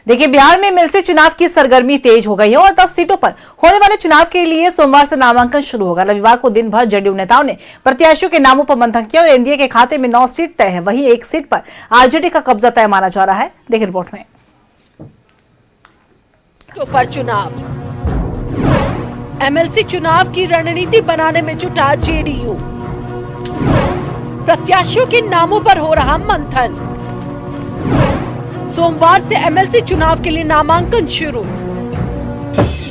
देखिए, बिहार में एमएलसी चुनाव की सरगर्मी तेज हो गई है और 10 सीटों पर होने वाले चुनाव के लिए सोमवार से नामांकन शुरू होगा। रविवार को दिन भर जदयू नेताओं ने प्रत्याशियों के नामों पर मंथन किया और एनडीए के खाते में 9 सीट तय है। वहीं एक सीट पर आरजेडी का कब्जा तय माना जा रहा है। देखिए रिपोर्ट में। पर चुनाव, एमएलसी चुनाव की रणनीति बनाने में जुटा जेडीयू। प्रत्याशियों के नामों पर हो रहा मंथन। सोमवार से एमएलसी चुनाव के लिए नामांकन शुरू।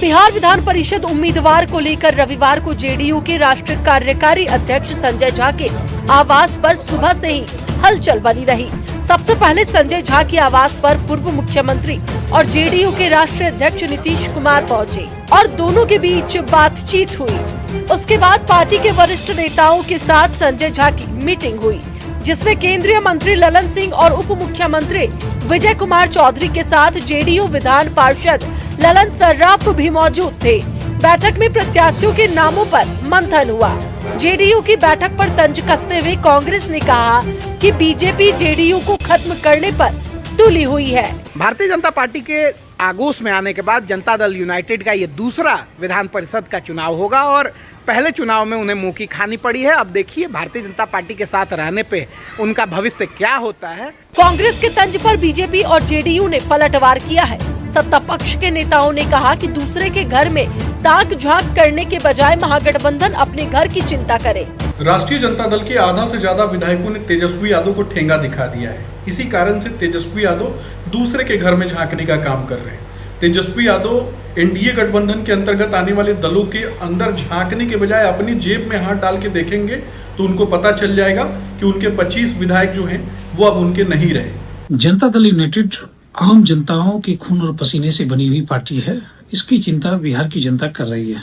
बिहार विधान परिषद उम्मीदवार को लेकर रविवार को जेडीयू के राष्ट्रीय कार्यकारी अध्यक्ष संजय झा के आवास पर सुबह से ही हलचल बनी रही। सबसे पहले संजय झा के आवास पर पूर्व मुख्यमंत्री और जेडीयू के राष्ट्रीय अध्यक्ष नीतीश कुमार पहुंचे और दोनों के बीच बातचीत हुई। उसके बाद पार्टी के वरिष्ठ नेताओं के साथ संजय झा की मीटिंग हुई, जिसमें केंद्रीय मंत्री ललन सिंह और उप मुख्यमंत्री विजय कुमार चौधरी के साथ जेडीयू विधान पार्षद ललन सर्राफ भी मौजूद थे। बैठक में प्रत्याशियों के नामों पर मंथन हुआ। जेडीयू की बैठक पर तंज कसते हुए कांग्रेस ने कहा कि बीजेपी जेडीयू को खत्म करने पर तुली हुई है। भारतीय जनता पार्टी के आगोश में आने के बाद जनता दल यूनाइटेड का ये दूसरा विधान परिषद का चुनाव होगा और पहले चुनाव में उन्हें मुंह की खानी पड़ी है। अब देखिए भारतीय जनता पार्टी के साथ रहने पे उनका भविष्य क्या होता है। कांग्रेस के तंज पर बीजेपी और जेडीयू ने पलटवार किया है। सत्ता पक्ष के नेताओं ने कहा कि दूसरे के घर में ताक झांक करने के बजाय महागठबंधन अपने घर की चिंता करे। राष्ट्रीय जनता दल के आधा से ज्यादा विधायकों ने तेजस्वी यादव को ठेंगा दिखा दिया है। इसी कारण से तेजस्वी यादव दूसरे के घर में झांकने का काम कर रहे हैं। तेजस्वी यादव एनडीए गठबंधन के अंतर्गत आने वाले दलों के अंदर झांकने के बजाय अपनी जेब में हाथ डाल के देखेंगे तो उनको पता चल जाएगा कि उनके 25 विधायक जो हैं वो अब उनके नहीं रहे। जनता दल यूनाइटेड आम जनताओं के खून और पसीने से बनी हुई पार्टी है। इसकी चिंता बिहार की जनता कर रही है।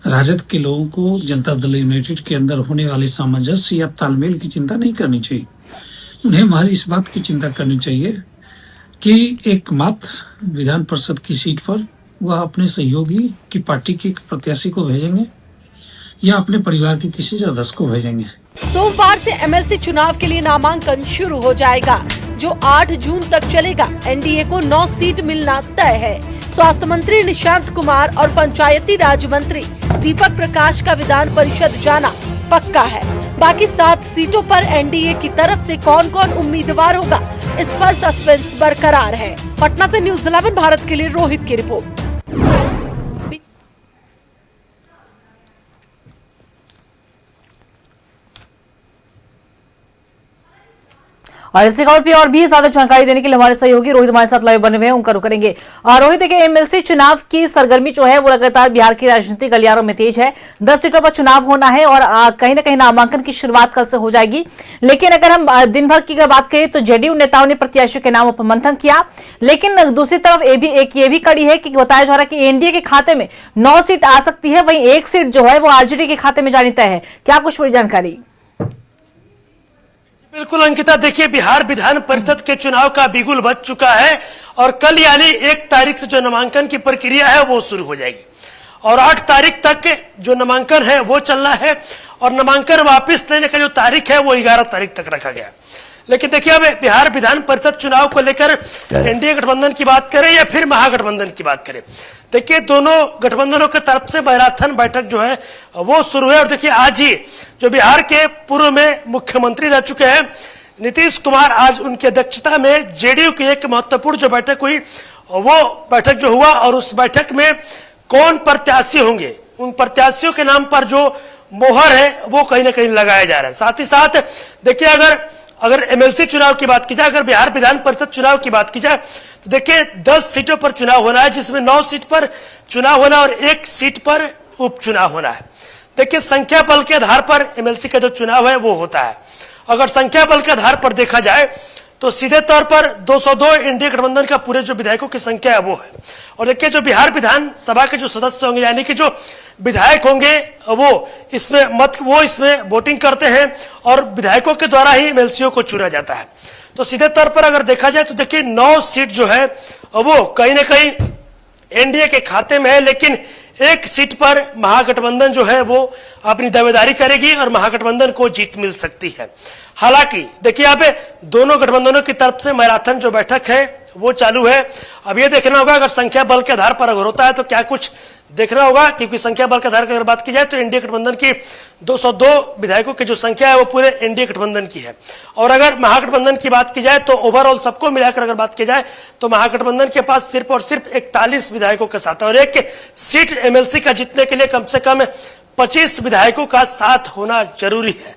राजद के लोगों को जनता दल यूनाइटेड के अंदर होने वाले सामंजस्य या तालमेल की चिंता नहीं करनी चाहिए। उन्हें हमारी इस बात की चिंता करनी चाहिए कि एकमात्र विधान परिषद की सीट पर वह अपने सहयोगी की पार्टी के प्रत्याशी को भेजेंगे या अपने परिवार के किसी सदस्य को भेजेंगे। सोमवार से एमएलसी चुनाव के लिए नामांकन शुरू हो जाएगा, जो 8 जून तक चलेगा। एनडीए को 9 सीट मिलना तय है। स्वास्थ्य मंत्री निशांत कुमार और पंचायती राज मंत्री दीपक प्रकाश का विधान परिषद जाना पक्का है। बाकी 7 सीटों पर एनडीए की तरफ से कौन कौन उम्मीदवार होगा, इस पर सस्पेंस बरकरार है। पटना से न्यूज़ 11 भारत के लिए रोहित की रिपोर्ट। और इसी खबर पे और भी ज्यादा जानकारी देने के लिए हमारे सहयोगी रोहित हमारे साथ लाइव बने हुए हैं, उनका रुख करेंगे। और रोहित, देखिए एमएलसी चुनाव की सरगर्मी जो है वो लगातार बिहार की राजनीतिक गलियारों में तेज है। 10 सीटों पर चुनाव होना है और कहीं ना कहीं नामांकन की शुरुआत कल से हो जाएगी। लेकिन अगर हम दिन भर की बात करें तो जेडीयू नेताओं ने प्रत्याशियों के नामों पर मंथन किया, लेकिन दूसरी तरफ ये भी कड़ी है कि बताया जा रहा है कि एनडीए के खाते में 9 सीट आ सकती है, वहीं एक सीट जो है वो आरजेडी के खाते में जानी तय है। क्या कुछ बड़ी जानकारी? बिल्कुल अंकिता, देखिए बिहार विधान परिषद के चुनाव का बिगुल बज चुका है और कल यानी 1 तारीख से जो नामांकन की प्रक्रिया है वो शुरू हो जाएगी और 8 तारीख तक जो नामांकन है वो चलना है और नामांकन वापस लेने का जो तारीख है वो 11 तारीख तक रखा गया। लेकिन देखिए अब बिहार विधान परिषद चुनाव को लेकर एनडीए गठबंधन की बात करें या फिर महागठबंधन की बात करें, देखिए दोनों गठबंधनों की तरफ से मैराथन बैठक जो है वो शुरू है। और देखिए आज ही जो बिहार के पूर्व में मुख्यमंत्री रह चुके हैं नीतीश कुमार, आज उनकी अध्यक्षता में जेडीयू की एक महत्वपूर्ण जो बैठक हुई वो बैठक जो हुआ और उस बैठक में कौन प्रत्याशी होंगे, उन प्रत्याशियों के नाम पर जो मोहर है वो कहीं ना कहीं लगाया जा रहा है। साथ ही साथ देखिए अगर एमएलसी चुनाव की बात की जाए, अगर बिहार विधान परिषद चुनाव की बात की जाए तो देखिए 10 सीटों पर चुनाव होना है, जिसमें 9 सीट पर चुनाव होना और 1 सीट पर उपचुनाव होना है। देखिए संख्या बल के आधार पर एमएलसी का जो चुनाव है वो होता है। अगर संख्या बल के आधार पर देखा जाए तो सीधे तौर पर 202 एनडीए गठबंधन का पूरे जो विधायकों की संख्या है वो है। और देखिए जो बिहार विधानसभा के जो सदस्य होंगे यानी कि जो विधायक होंगे वो इसमें वोटिंग करते हैं और विधायकों के द्वारा ही एमएलसीओ को चुना जाता है। तो सीधे तौर पर अगर देखा जाए तो देखिए 9 सीट जो है वो कहीं ना कहीं एनडीए के खाते में है, लेकिन 1 सीट पर महागठबंधन जो है वो अपनी दावेदारी करेगी और महागठबंधन को जीत मिल सकती है। हालांकि देखिए अब दोनों गठबंधनों की तरफ से मैराथन जो बैठक है वो चालू है। अब ये देखना होगा अगर संख्या बल के आधार पर अगर होता है तो क्या कुछ देखना होगा, क्योंकि संख्या बल के आधार पर अगर बात की जाए तो एनडीए गठबंधन की 202 विधायकों की जो संख्या है वो पूरे एनडीए गठबंधन की है। और अगर महागठबंधन की बात की जाए तो ओवरऑल सबको मिलाकर अगर बात की जाए तो महागठबंधन के पास सिर्फ और सिर्फ 41 विधायकों के साथ, और एक सीट एमएलसी का जीतने के लिए कम से कम 25 विधायकों का साथ होना जरूरी है।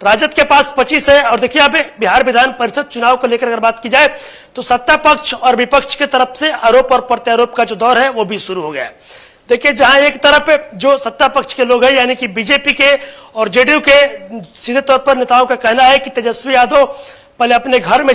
राजद के पास 25 है। और देखिए अब बिहार विधान परिषद चुनाव को लेकर अगर बात की जाए तो सत्ता पक्ष और विपक्ष की तरफ से आरोप और प्रत्यारोप का जो दौर है वो भी शुरू हो गया है। देखिए जहां एक तरफ जो सत्ता पक्ष के लोग हैं यानी कि बीजेपी के और जेडीयू के सीधे तौर पर नेताओं का कहना है कि तेजस्वी यादव पहले अपने घर में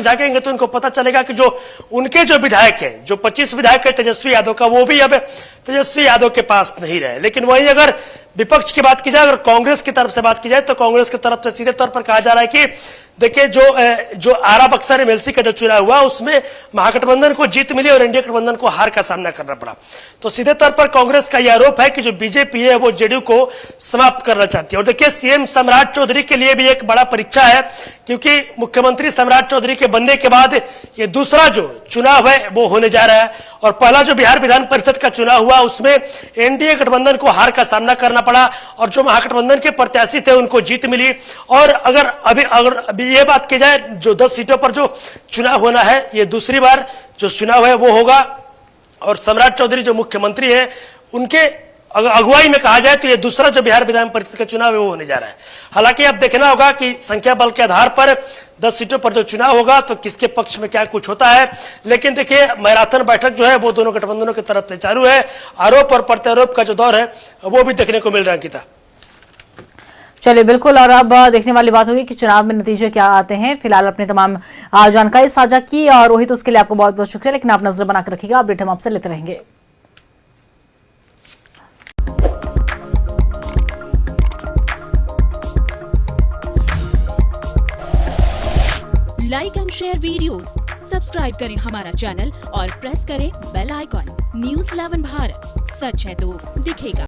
झांकेंगे तो उनको पता चलेगा कि जो उनके जो विधायक है, जो 25 विधायक है तेजस्वी यादव का, वो भी अब तेजस्वी यादव के पास नहीं रहे। लेकिन वहीं अगर विपक्ष की बात की जाए, अगर कांग्रेस की तरफ से बात की जाए तो कांग्रेस की तरफ से सीधे तौर पर कहा जा रहा है कि देखिए जो आरा बक्सर एमएलसी का जो चुनाव हुआ उसमें महागठबंधन को जीत मिली और एनडीए गठबंधन को हार का सामना करना पड़ा। तो सीधे तौर पर कांग्रेस का यह आरोप है कि जो बीजेपी है वो जेडीयू को समाप्त करना चाहती है। और देखिए सीएम सम्राट चौधरी के लिए भी एक बड़ा परीक्षा है, क्योंकि मुख्यमंत्री सम्राट चौधरी के बनने के बाद ये दूसरा जो चुनाव है वो होने जा रहा है। और पहला जो बिहार विधान परिषद का चुनाव हुआ उसमें एनडीए गठबंधन को हार का सामना करना पड़ा और जो महागठबंधन के प्रत्याशी थे उनको जीत मिली। और अगर अभी ये बात की जाए जो 10 सीटों पर जो चुनाव होना है, ये दूसरी बार जो चुनाव है वो होगा और सम्राट चौधरी जो मुख्यमंत्री है उनके अगुवाई में कहा जाए तो ये दूसरा जो बिहार विधान परिषद का चुनाव है वो होने जा रहा है। हालांकि अब देखना होगा कि संख्या बल के आधार पर 10 सीटों पर जो चुनाव होगा तो किसके पक्ष में क्या कुछ होता है। लेकिन देखिए मैराथन बैठक जो है वो दोनों गठबंधनों की तरफ से चालू है। आरोप और प्रत्यारोप का जो दौर है वो भी देखने को मिल रहा है। अंकिता, चलिए बिल्कुल, और अब देखने वाली बात होगी कि चुनाव में नतीजे क्या आते हैं। फिलहाल अपने तमाम जानकारी साझा की और रोहित, उसके लिए आपको बहुत बहुत शुक्रिया। लेकिन आप नजर बनाकर रखिएगा, अपडेट हम आपसे लेते रहेंगे। Like and share videos, subscribe करें हमारा चैनल और प्रेस करें बेल आइकॉन। न्यूज़ 11 भारत, सच है तो दिखेगा।